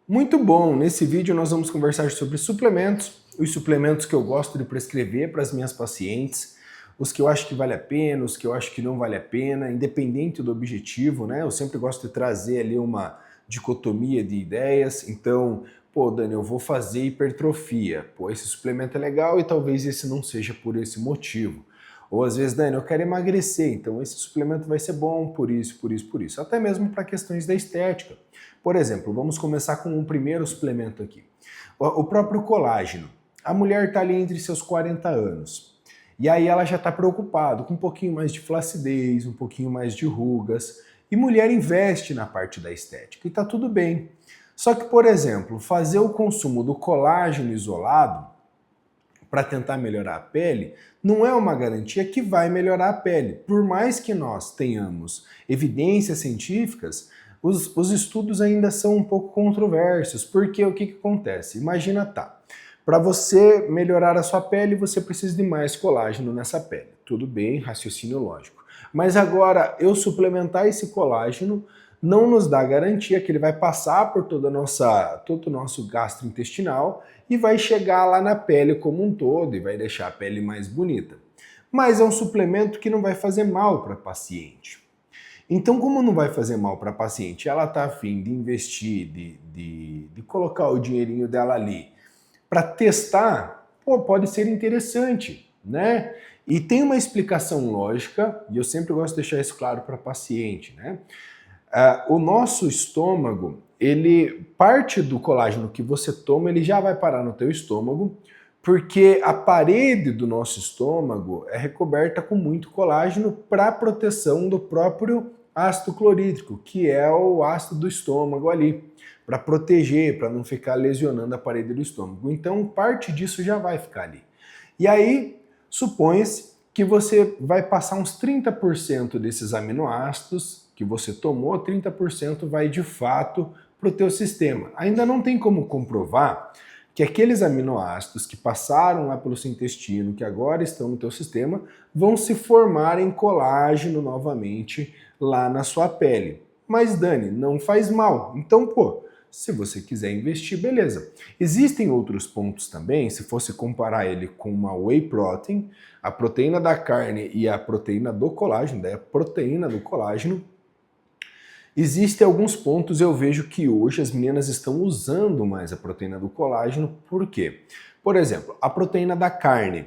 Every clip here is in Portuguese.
Muito bom! Nesse vídeo nós vamos conversar sobre suplementos, os suplementos que eu gosto de prescrever para as minhas pacientes, os que eu acho que vale a pena, os que eu acho que não vale a pena, independente do objetivo, né? Eu sempre gosto de trazer ali uma dicotomia de ideias, então, pô, Dani, eu vou fazer hipertrofia, pô, esse suplemento é legal e talvez esse não seja por esse motivo. Ou às vezes, Dani, eu quero emagrecer, então esse suplemento vai ser bom por isso, por isso, por isso. Até mesmo para questões da estética. Por exemplo, vamos começar com um primeiro suplemento aqui. O próprio colágeno. A mulher está ali entre seus 40 anos. E aí ela já está preocupada com um pouquinho mais de flacidez, um pouquinho mais de rugas. E mulher investe na parte da estética e está tudo bem. Só que, por exemplo, fazer o consumo do colágeno isolado para tentar melhorar a pele, não é uma garantia que vai melhorar a pele. Por mais que nós tenhamos evidências científicas, os estudos ainda são um pouco controversos, porque o que acontece? Imagina, para você melhorar a sua pele, você precisa de mais colágeno nessa pele. Tudo bem, raciocínio lógico. Mas agora, eu suplementar esse colágeno não nos dá garantia que ele vai passar por todo o nosso gastrointestinal e vai chegar lá na pele como um todo e vai deixar a pele mais bonita. Mas é um suplemento que não vai fazer mal para a paciente. Então, como não vai fazer mal para a paciente, ela está a fim de investir, de colocar o dinheirinho dela ali para testar, pô, pode ser interessante, né? E tem uma explicação lógica, e eu sempre gosto de deixar isso claro para a paciente, né? O nosso estômago, parte do colágeno que você toma, ele já vai parar no teu estômago, porque a parede do nosso estômago é recoberta com muito colágeno para proteção do próprio ácido clorídrico, que é o ácido do estômago ali, para proteger, para não ficar lesionando a parede do estômago. Então, parte disso já vai ficar ali. E aí, supõe-se que você vai passar uns 30% desses aminoácidos que você tomou, 30% vai de fato para o teu sistema. Ainda não tem como comprovar que aqueles aminoácidos que passaram lá pelo seu intestino, que agora estão no teu sistema, vão se formar em colágeno novamente lá na sua pele. Mas Dani, não faz mal. Então, pô, se você quiser investir, beleza. Existem outros pontos também, se fosse comparar ele com uma whey protein, a proteína da carne e a proteína do colágeno, daí a proteína do colágeno, existem alguns pontos, eu vejo que hoje as meninas estão usando mais a proteína do colágeno, por quê? Por exemplo, a proteína da carne.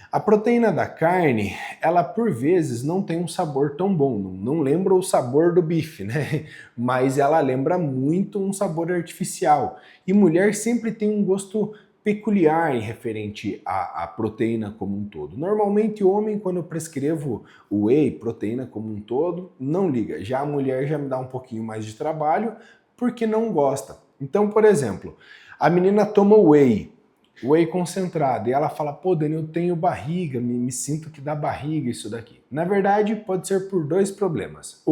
A proteína da carne, ela por vezes não tem um sabor tão bom, não lembra o sabor do bife, né? Mas ela lembra muito um sabor artificial. E mulher sempre tem um gosto peculiar em referente à proteína como um todo. Normalmente homem, quando eu prescrevo o whey, proteína como um todo, não liga. Já a mulher já me dá um pouquinho mais de trabalho porque não gosta. Então, por exemplo, a menina toma whey concentrado, e ela fala, pô, Dani, eu tenho barriga, me sinto que dá barriga isso daqui. Na verdade, pode ser por dois problemas.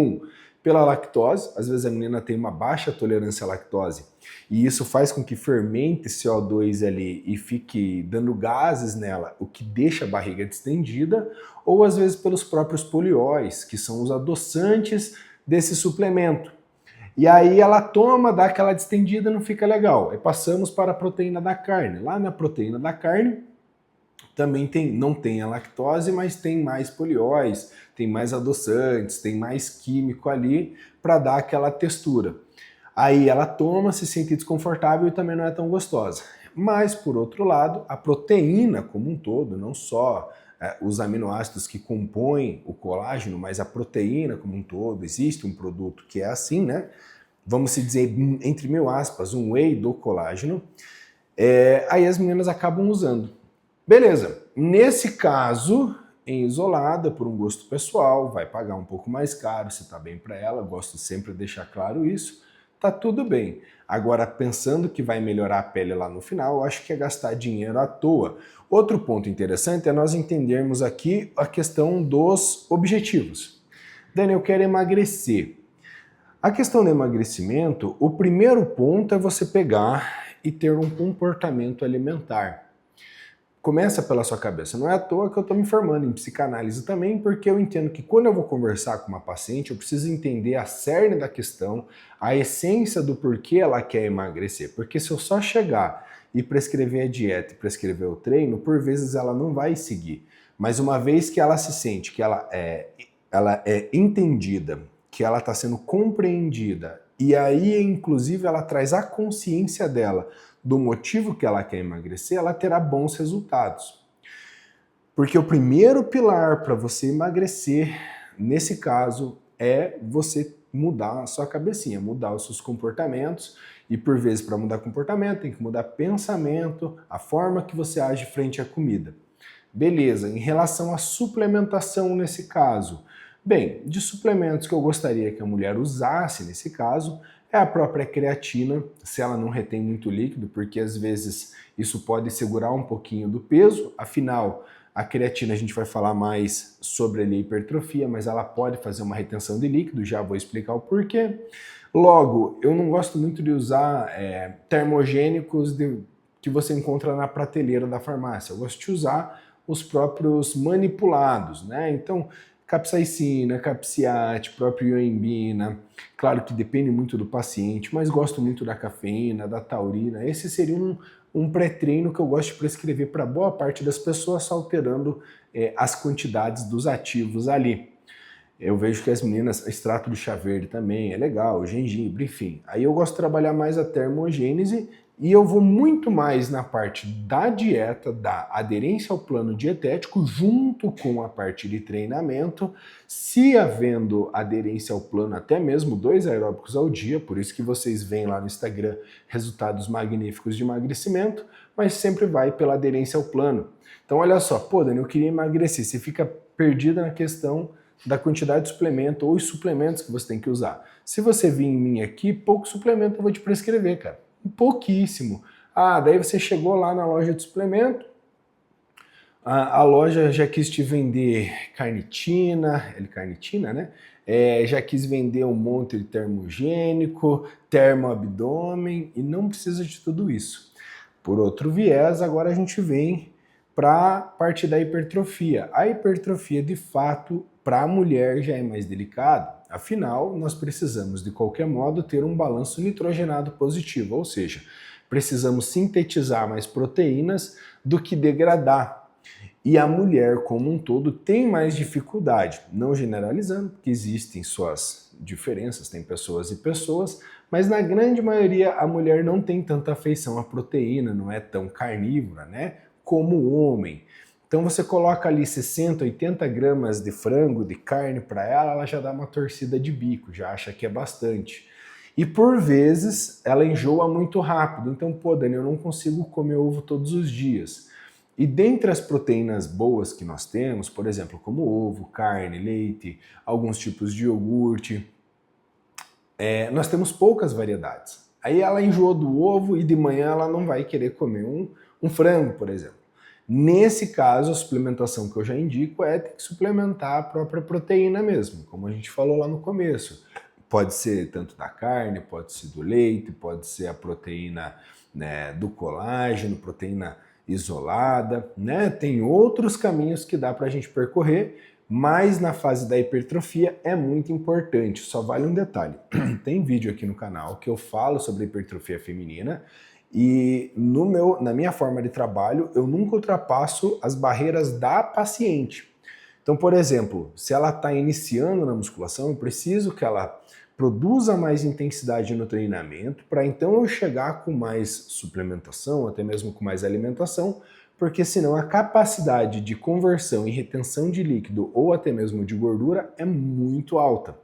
Pela lactose, às vezes a menina tem uma baixa tolerância à lactose, e isso faz com que fermente CO2 ali e fique dando gases nela, o que deixa a barriga distendida, ou às vezes pelos próprios polióis, que são os adoçantes desse suplemento. E aí ela toma, dá aquela distendida, não fica legal. Aí passamos para a proteína da carne. Lá na proteína da carne também não tem a lactose, mas tem mais polióis, tem mais adoçantes, tem mais químico ali para dar aquela textura. Aí ela toma, se sente desconfortável e também não é tão gostosa. Mas, por outro lado, a proteína como um todo, não só os aminoácidos que compõem o colágeno, mas a proteína como um todo, existe um produto que é assim, né? Vamos se dizer, entre mil aspas, um whey do colágeno, aí as meninas acabam usando. Beleza, nesse caso, em isolada, por um gosto pessoal, vai pagar um pouco mais caro, se tá bem para ela, gosto sempre de deixar claro isso, tá tudo bem. Agora, pensando que vai melhorar a pele lá no final, eu acho que é gastar dinheiro à toa. Outro ponto interessante é nós entendermos aqui a questão dos objetivos. Dani, eu quero emagrecer. A questão do emagrecimento, o primeiro ponto é você pegar e ter um comportamento alimentar. começa pela sua cabeça. Não é à toa que eu estou me formando em psicanálise também, porque eu entendo que quando eu vou conversar com uma paciente, eu preciso entender a cerne da questão, a essência do porquê ela quer emagrecer. Porque se eu só chegar e prescrever a dieta e prescrever o treino, por vezes ela não vai seguir. Mas uma vez que ela se sente que ela é entendida, que ela está sendo compreendida, e aí, inclusive, ela traz a consciência dela do motivo que ela quer emagrecer, ela terá bons resultados. Porque o primeiro pilar para você emagrecer, nesse caso, é você mudar a sua cabecinha, mudar os seus comportamentos, e por vezes para mudar comportamento tem que mudar pensamento, a forma que você age frente à comida. Beleza, em relação à suplementação nesse caso, bem, de suplementos que eu gostaria que a mulher usasse nesse caso, é a própria creatina, se ela não retém muito líquido, porque às vezes isso pode segurar um pouquinho do peso, afinal, a creatina a gente vai falar mais sobre a hipertrofia, mas ela pode fazer uma retenção de líquido, já vou explicar o porquê. Logo, eu não gosto muito de usar termogênicos que você encontra na prateleira da farmácia, eu gosto de usar os próprios manipulados, né? Então, capsaicina, capsiate, próprio ioimbina, claro que depende muito do paciente, mas gosto muito da cafeína, da taurina. Esse seria um pré-treino que eu gosto de prescrever para boa parte das pessoas, só alterando as quantidades dos ativos ali. Eu vejo que as meninas, extrato de chá verde também é legal, gengibre, enfim. Aí eu gosto de trabalhar mais a termogênese e eu vou muito mais na parte da dieta, da aderência ao plano dietético, junto com a parte de treinamento, se havendo aderência ao plano, até mesmo 2 aeróbicos ao dia, por isso que vocês veem lá no Instagram resultados magníficos de emagrecimento, mas sempre vai pela aderência ao plano. Então olha só, pô, Dani, eu queria emagrecer, você fica perdida na questão da quantidade de suplemento ou os suplementos que você tem que usar. Se você vir em mim aqui, pouco suplemento eu vou te prescrever, cara. Pouquíssimo. Ah, daí você chegou lá na loja de suplemento, a loja já quis te vender carnitina, L-carnitina, né? Já quis vender um monte de termogênico, termoabdômen, e não precisa de tudo isso. Por outro viés, agora a gente vem para a parte da hipertrofia. A hipertrofia, de fato, para a mulher já é mais delicado. Afinal, nós precisamos, de qualquer modo, ter um balanço nitrogenado positivo, ou seja, precisamos sintetizar mais proteínas do que degradar. E a mulher, como um todo, tem mais dificuldade, não generalizando, porque existem suas diferenças, tem pessoas e pessoas, mas na grande maioria a mulher não tem tanta afeição à proteína, não é tão carnívora, né, como o homem. Então você coloca ali 60, 80 gramas de frango, de carne para ela, ela já dá uma torcida de bico, já acha que é bastante. E por vezes ela enjoa muito rápido, então, pô, Dani, eu não consigo comer ovo todos os dias. E dentre as proteínas boas que nós temos, por exemplo, como ovo, carne, leite, alguns tipos de iogurte, nós temos poucas variedades. Aí ela enjoou do ovo e de manhã ela não vai querer comer um frango, por exemplo. Nesse caso, a suplementação que eu já indico é ter que suplementar a própria proteína mesmo, como a gente falou lá no começo. Pode ser tanto da carne, pode ser do leite, pode ser a proteína, né, do colágeno, proteína isolada, né? Tem outros caminhos que dá para a gente percorrer, mas na fase da hipertrofia é muito importante. Só vale um detalhe: tem vídeo aqui no canal que eu falo sobre hipertrofia feminina e na minha forma de trabalho eu nunca ultrapasso as barreiras da paciente. Então, por exemplo, se ela está iniciando na musculação, eu preciso que ela produza mais intensidade no treinamento, para então eu chegar com mais suplementação, até mesmo com mais alimentação, porque senão a capacidade de conversão e retenção de líquido ou até mesmo de gordura é muito alta.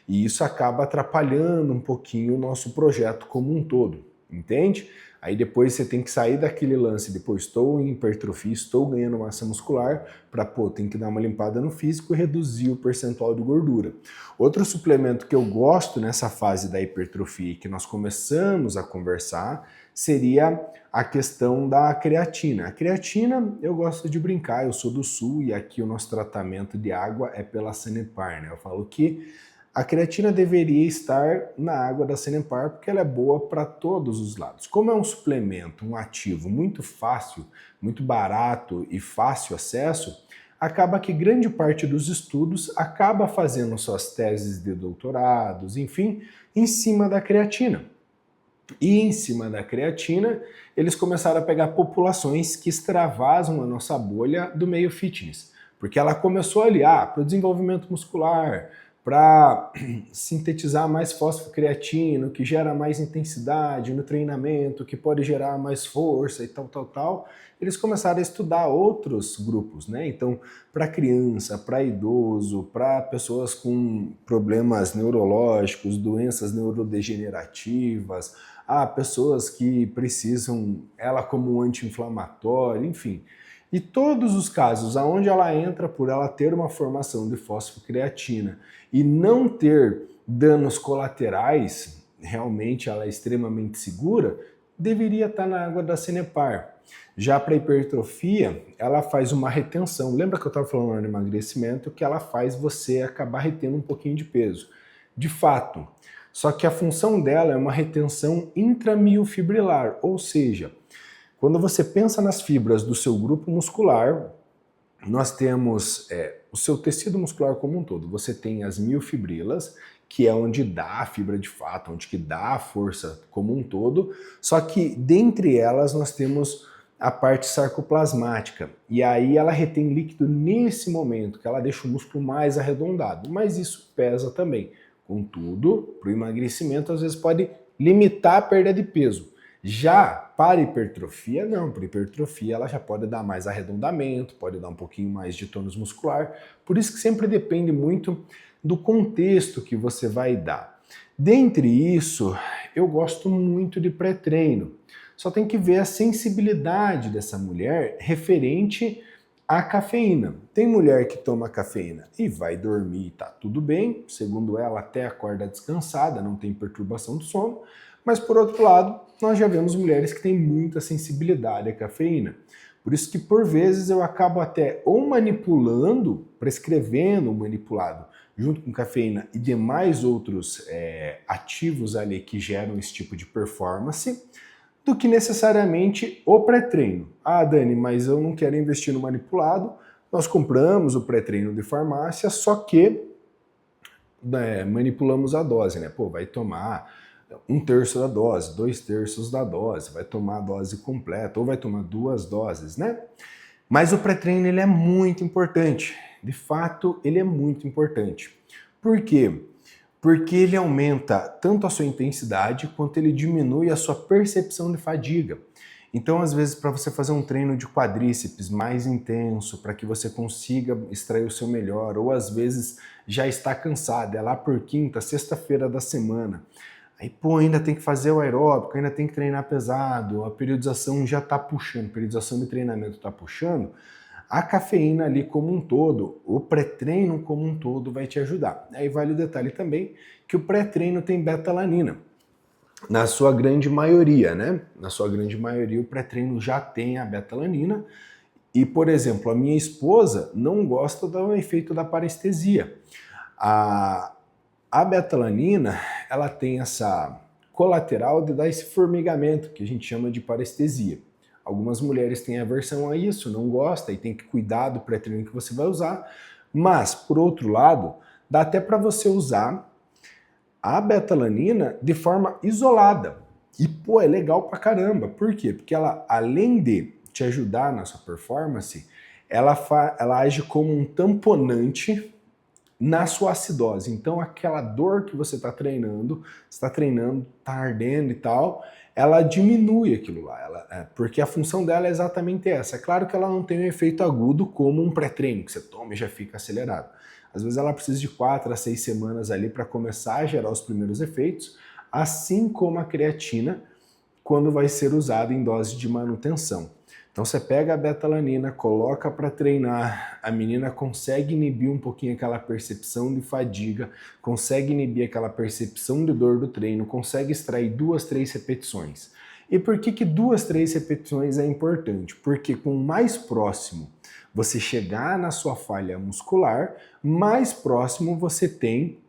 E isso acaba atrapalhando um pouquinho o nosso projeto como um todo, entende? Aí depois você tem que sair daquele lance de, pô, estou em hipertrofia, estou ganhando massa muscular, para, pô, tem que dar uma limpada no físico e reduzir o percentual de gordura. Outro suplemento que eu gosto nessa fase da hipertrofia e que nós começamos a conversar seria a questão da creatina. A creatina, eu gosto de brincar, eu sou do Sul e aqui o nosso tratamento de água é pela Sanepar, né? Eu falo que A creatina deveria estar na água da Sanepar porque ela é boa para todos os lados. Como é um suplemento, um ativo muito fácil, muito barato e fácil acesso, acaba que grande parte dos estudos acaba fazendo suas teses de doutorados, enfim, em cima da creatina. E em cima da creatina, eles começaram a pegar populações que extravasam a nossa bolha do meio fitness. Porque ela começou ali, para o desenvolvimento muscular, para sintetizar mais fosfocreatina, que gera mais intensidade no treinamento, que pode gerar mais força e tal. Eles começaram a estudar outros grupos, né? Então, para criança, para idoso, para pessoas com problemas neurológicos, doenças neurodegenerativas, pessoas que precisam ela como um anti-inflamatório, enfim. E todos os casos aonde ela entra por ela ter uma formação de fosfocreatina e não ter danos colaterais, realmente ela é extremamente segura, deveria estar na água da Sanepar. Já para hipertrofia, ela faz uma retenção. Lembra que eu estava falando no emagrecimento que ela faz você acabar retendo um pouquinho de peso? De fato. Só que a função dela é uma retenção intramiofibrilar, ou seja, quando você pensa nas fibras do seu grupo muscular, nós temos o seu tecido muscular como um todo. Você tem as miofibrilas, que é onde dá a fibra de fato, onde que dá a força como um todo, só que dentre elas nós temos a parte sarcoplasmática, e aí ela retém líquido nesse momento, que ela deixa o músculo mais arredondado, mas isso pesa também. Contudo, para o emagrecimento, às vezes pode limitar a perda de peso. Já para hipertrofia, não. Para hipertrofia, ela já pode dar mais arredondamento, pode dar um pouquinho mais de tônus muscular. Por isso que sempre depende muito do contexto que você vai dar. Dentre isso, eu gosto muito de pré-treino. Só tem que ver a sensibilidade dessa mulher referente a cafeína. Tem mulher que toma cafeína e vai dormir, tá tudo bem, segundo ela até acorda descansada, não tem perturbação do sono, mas por outro lado, nós já vemos mulheres que têm muita sensibilidade à cafeína. Por isso que por vezes eu acabo até ou manipulando, prescrevendo o manipulado junto com cafeína e demais outros ativos ali que geram esse tipo de performance, do que necessariamente o pré-treino. Dani, mas eu não quero investir no manipulado, nós compramos o pré-treino de farmácia, só que manipulamos a dose, né? Vai tomar 1/3 da dose, 2/3 da dose, vai tomar a dose completa, ou vai tomar 2 doses, né? Mas o pré-treino ele é muito importante, de fato ele é muito importante. Por quê? Porque ele aumenta tanto a sua intensidade quanto ele diminui a sua percepção de fadiga. Então, às vezes, para você fazer um treino de quadríceps mais intenso, para que você consiga extrair o seu melhor, ou às vezes já está cansado, é lá por quinta, sexta-feira da semana. Aí, ainda tem que fazer o aeróbico, ainda tem que treinar pesado, a periodização já está puxando, a periodização de treinamento está puxando. A cafeína ali como um todo, o pré-treino como um todo vai te ajudar. Aí vale o detalhe também que o pré-treino tem beta-alanina. Na sua grande maioria, né? Na sua grande maioria o pré-treino já tem a beta-alanina. E, por exemplo, a minha esposa não gosta do efeito da parestesia. A beta-alanina, ela tem essa colateral de dar esse formigamento, que a gente chama de parestesia. Algumas mulheres têm aversão a isso, não gostam e tem que cuidar do pré-treino que você vai usar. Mas, por outro lado, dá até para você usar a beta-alanina de forma isolada. E, é legal pra caramba. Por quê? Porque ela, além de te ajudar na sua performance, ela age como um tamponante na sua acidose. Então, aquela dor que você está treinando, está ardendo e tal, ela diminui aquilo lá, porque a função dela é exatamente essa. É claro que ela não tem um efeito agudo como um pré-treino, que você toma e já fica acelerado. Às vezes ela precisa de 4 a 6 semanas ali para começar a gerar os primeiros efeitos, assim como a creatina, quando vai ser usada em dose de manutenção. Então você pega a beta-alanina, coloca para treinar, a menina consegue inibir um pouquinho aquela percepção de fadiga, consegue inibir aquela percepção de dor do treino, consegue extrair 2, 3 repetições. E por que 2, 3 repetições é importante? Porque com mais próximo você chegar na sua falha muscular, mais próximo você tem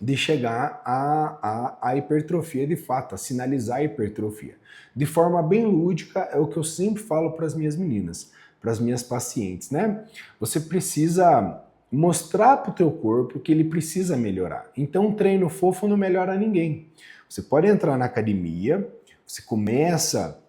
de chegar à hipertrofia de fato, a sinalizar a hipertrofia. De forma bem lúdica, é o que eu sempre falo para as minhas meninas, para as minhas pacientes, né? Você precisa mostrar para o teu corpo que ele precisa melhorar. Então, um treino fofo não melhora ninguém. Você pode entrar na academia, você começa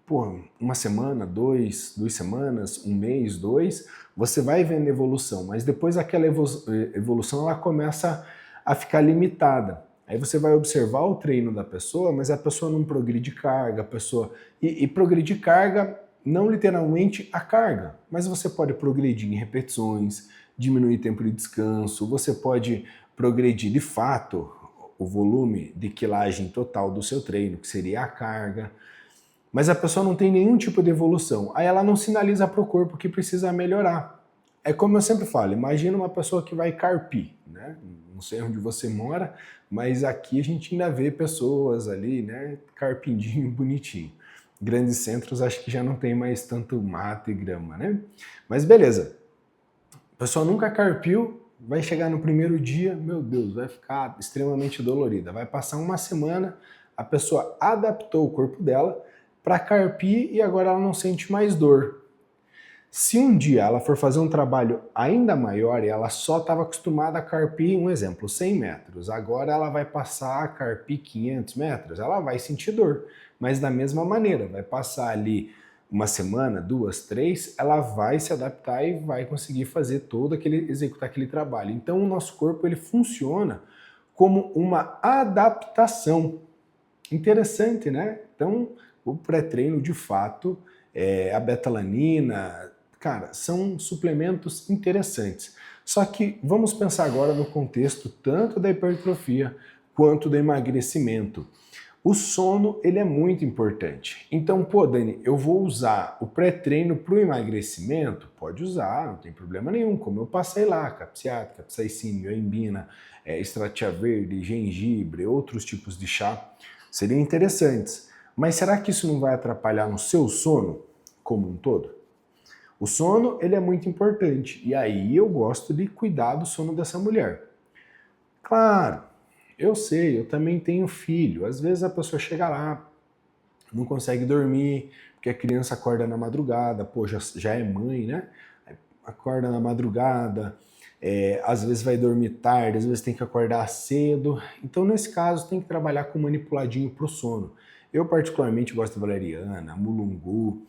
por uma semana, duas semanas, um mês, dois, você vai vendo evolução, mas depois aquela evolução ela começa a ficar limitada. Aí você vai observar o treino da pessoa, mas a pessoa não progride carga, a pessoa e progredir carga não literalmente a carga, mas você pode progredir em repetições, diminuir tempo de descanso, você pode progredir de fato o volume de quilagem total do seu treino, que seria a carga. Mas a pessoa não tem nenhum tipo de evolução. Aí ela não sinaliza para o corpo que precisa melhorar. É como eu sempre falo, imagina uma pessoa que vai carpir, né? Não sei onde você mora, mas aqui a gente ainda vê pessoas ali, né, carpindinho, bonitinho. Grandes centros acho que já não tem mais tanto mato e grama, né? Mas beleza. A pessoa nunca carpiu, vai chegar no primeiro dia, meu Deus, vai ficar extremamente dolorida. Vai passar uma semana, a pessoa adaptou o corpo dela para carpir e agora ela não sente mais dor. Se um dia ela for fazer um trabalho ainda maior e ela só estava acostumada a carpir, um exemplo, 100 metros, agora ela vai passar a carpir 500 metros, ela vai sentir dor, mas da mesma maneira, vai passar ali uma semana, duas, três, ela vai se adaptar e vai conseguir fazer executar aquele trabalho. Então o nosso corpo ele funciona como uma adaptação. Interessante, né? Então o pré-treino de fato, a betalanina, cara, são suplementos interessantes. Só que vamos pensar agora no contexto tanto da hipertrofia quanto do emagrecimento. O sono, ele é muito importante. Então, pô, Dani, eu vou usar o pré-treino para o emagrecimento? Pode usar, não tem problema nenhum, como eu passei lá, capsaicina, capsaicínio, ioimbina, extratia verde, gengibre, outros tipos de chá, seriam interessantes. Mas será que isso não vai atrapalhar no seu sono como um todo? O sono, ele é muito importante, e aí eu gosto de cuidar do sono dessa mulher. Claro, eu sei, eu também tenho filho. Às vezes a pessoa chega lá, não consegue dormir, porque a criança acorda na madrugada, pô, já é mãe, né? Acorda na madrugada, às vezes vai dormir tarde, às vezes tem que acordar cedo. Então, nesse caso, tem que trabalhar com manipuladinho para o sono. Eu particularmente gosto de valeriana, mulungu,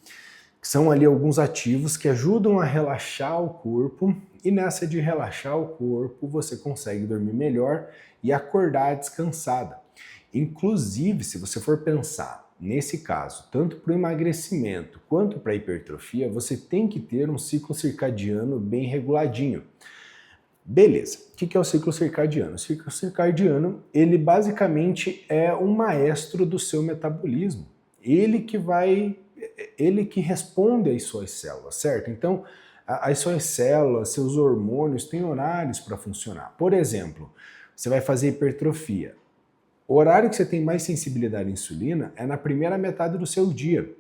que são ali alguns ativos que ajudam a relaxar o corpo, e nessa de relaxar o corpo você consegue dormir melhor e acordar descansada. Inclusive, se você for pensar nesse caso, tanto para o emagrecimento quanto para a hipertrofia, você tem que ter um ciclo circadiano bem reguladinho. Beleza, o que é o ciclo circadiano? O ciclo circadiano, ele basicamente é um maestro do seu metabolismo. Ele que responde às suas células, certo? Então, as suas células, seus hormônios têm horários para funcionar. Por exemplo, você vai fazer hipertrofia. O horário que você tem mais sensibilidade à insulina é na primeira metade do seu dia.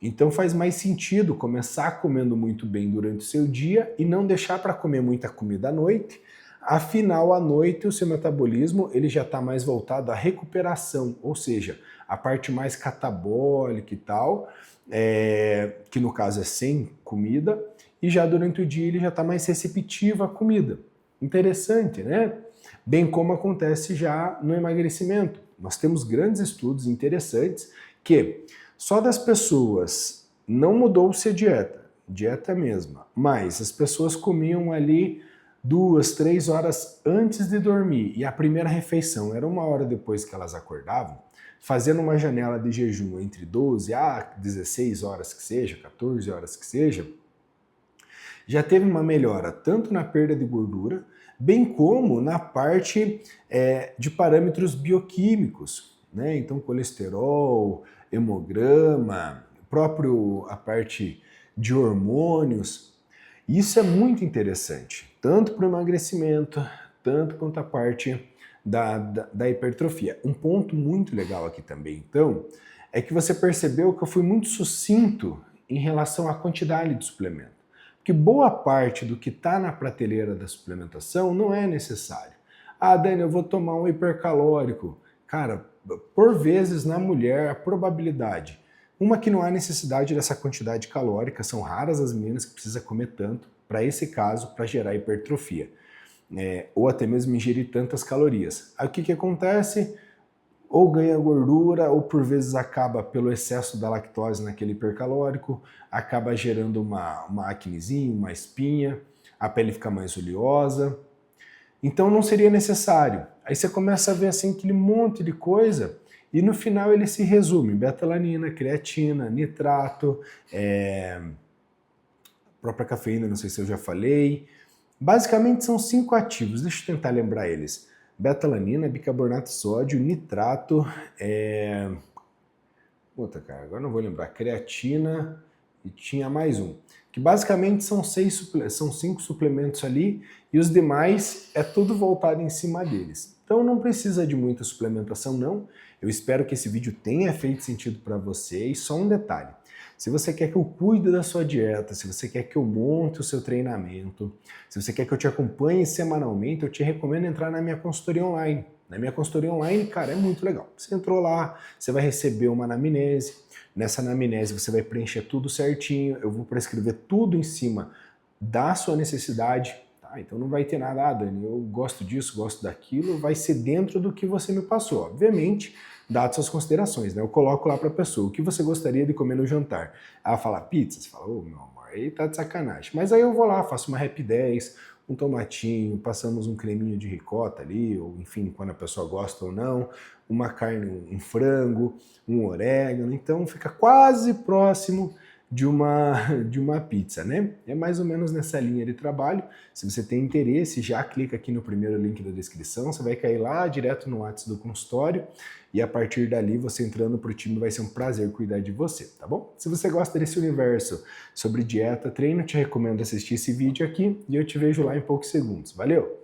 Então faz mais sentido começar comendo muito bem durante o seu dia e não deixar para comer muita comida à noite. Afinal, à noite o seu metabolismo ele já está mais voltado à recuperação, ou seja, a parte mais catabólica e tal, que no caso é sem comida, e já durante o dia ele já está mais receptivo à comida. Interessante, né? Bem como acontece já no emagrecimento. Nós temos grandes estudos interessantes que só das pessoas não mudou-se a dieta mesma, mas as pessoas comiam ali 2, 3 horas antes de dormir e a primeira refeição era 1 hora depois que elas acordavam, fazendo uma janela de jejum entre 12 a 16 horas que seja, 14 horas que seja, já teve uma melhora tanto na perda de gordura, bem como na parte de parâmetros bioquímicos, né? Então colesterol, hemograma, a parte de hormônios. Isso é muito interessante, tanto para o emagrecimento, tanto quanto a parte da hipertrofia. Um ponto muito legal aqui também, então, é que você percebeu que eu fui muito sucinto em relação à quantidade de suplemento. Porque boa parte do que está na prateleira da suplementação não é necessário. Ah, Dani, eu vou tomar um hipercalórico. Cara, por vezes na mulher a probabilidade, uma que não há necessidade dessa quantidade calórica, são raras as meninas que precisam comer tanto, para esse caso, para gerar hipertrofia, ou até mesmo ingerir tantas calorias. Aí o que acontece? Ou ganha gordura, ou por vezes acaba pelo excesso da lactose naquele hipercalórico, acaba gerando uma acnezinha, uma espinha, a pele fica mais oleosa. Então não seria necessário. Aí você começa a ver assim aquele monte de coisa e no final ele se resume: betalanina, creatina, nitrato, própria cafeína, não sei se eu já falei. Basicamente são 5 ativos, deixa eu tentar lembrar eles. Betalanina, bicarbonato de sódio, nitrato, Puta, cara, agora não vou lembrar. Creatina e tinha mais um. Que basicamente são 5 suplementos ali e os demais é tudo voltado em cima deles. Então não precisa de muita suplementação não. Eu espero que esse vídeo tenha feito sentido para você. E só um detalhe. Se você quer que eu cuide da sua dieta, se você quer que eu monte o seu treinamento, se você quer que eu te acompanhe semanalmente, eu te recomendo entrar na minha consultoria online. Na minha consultoria online, cara, é muito legal. Você entrou lá, você vai receber uma anamnese. Nessa anamnese você vai preencher tudo certinho. Eu vou prescrever tudo em cima da sua necessidade. Tá? Então não vai ter nada, ah, Dani, eu gosto disso, gosto daquilo. Vai ser dentro do que você me passou. Obviamente, dadas suas considerações, né? Eu coloco lá para a pessoa, o que você gostaria de comer no jantar? Ela fala pizza, você fala, ô, meu amor, aí tá de sacanagem. Mas aí eu vou lá, faço uma Rap 10, um tomatinho, passamos um creminho de ricota ali, ou enfim, quando a pessoa gosta ou não, uma carne, um frango, um orégano, então fica quase próximo de uma pizza, né? É mais ou menos nessa linha de trabalho. Se você tem interesse, já clica aqui no primeiro link da descrição, você vai cair lá direto no WhatsApp do consultório e a partir dali, você entrando pro time, vai ser um prazer cuidar de você, tá bom? Se você gosta desse universo sobre dieta, treino, te recomendo assistir esse vídeo aqui e eu te vejo lá em poucos segundos. Valeu!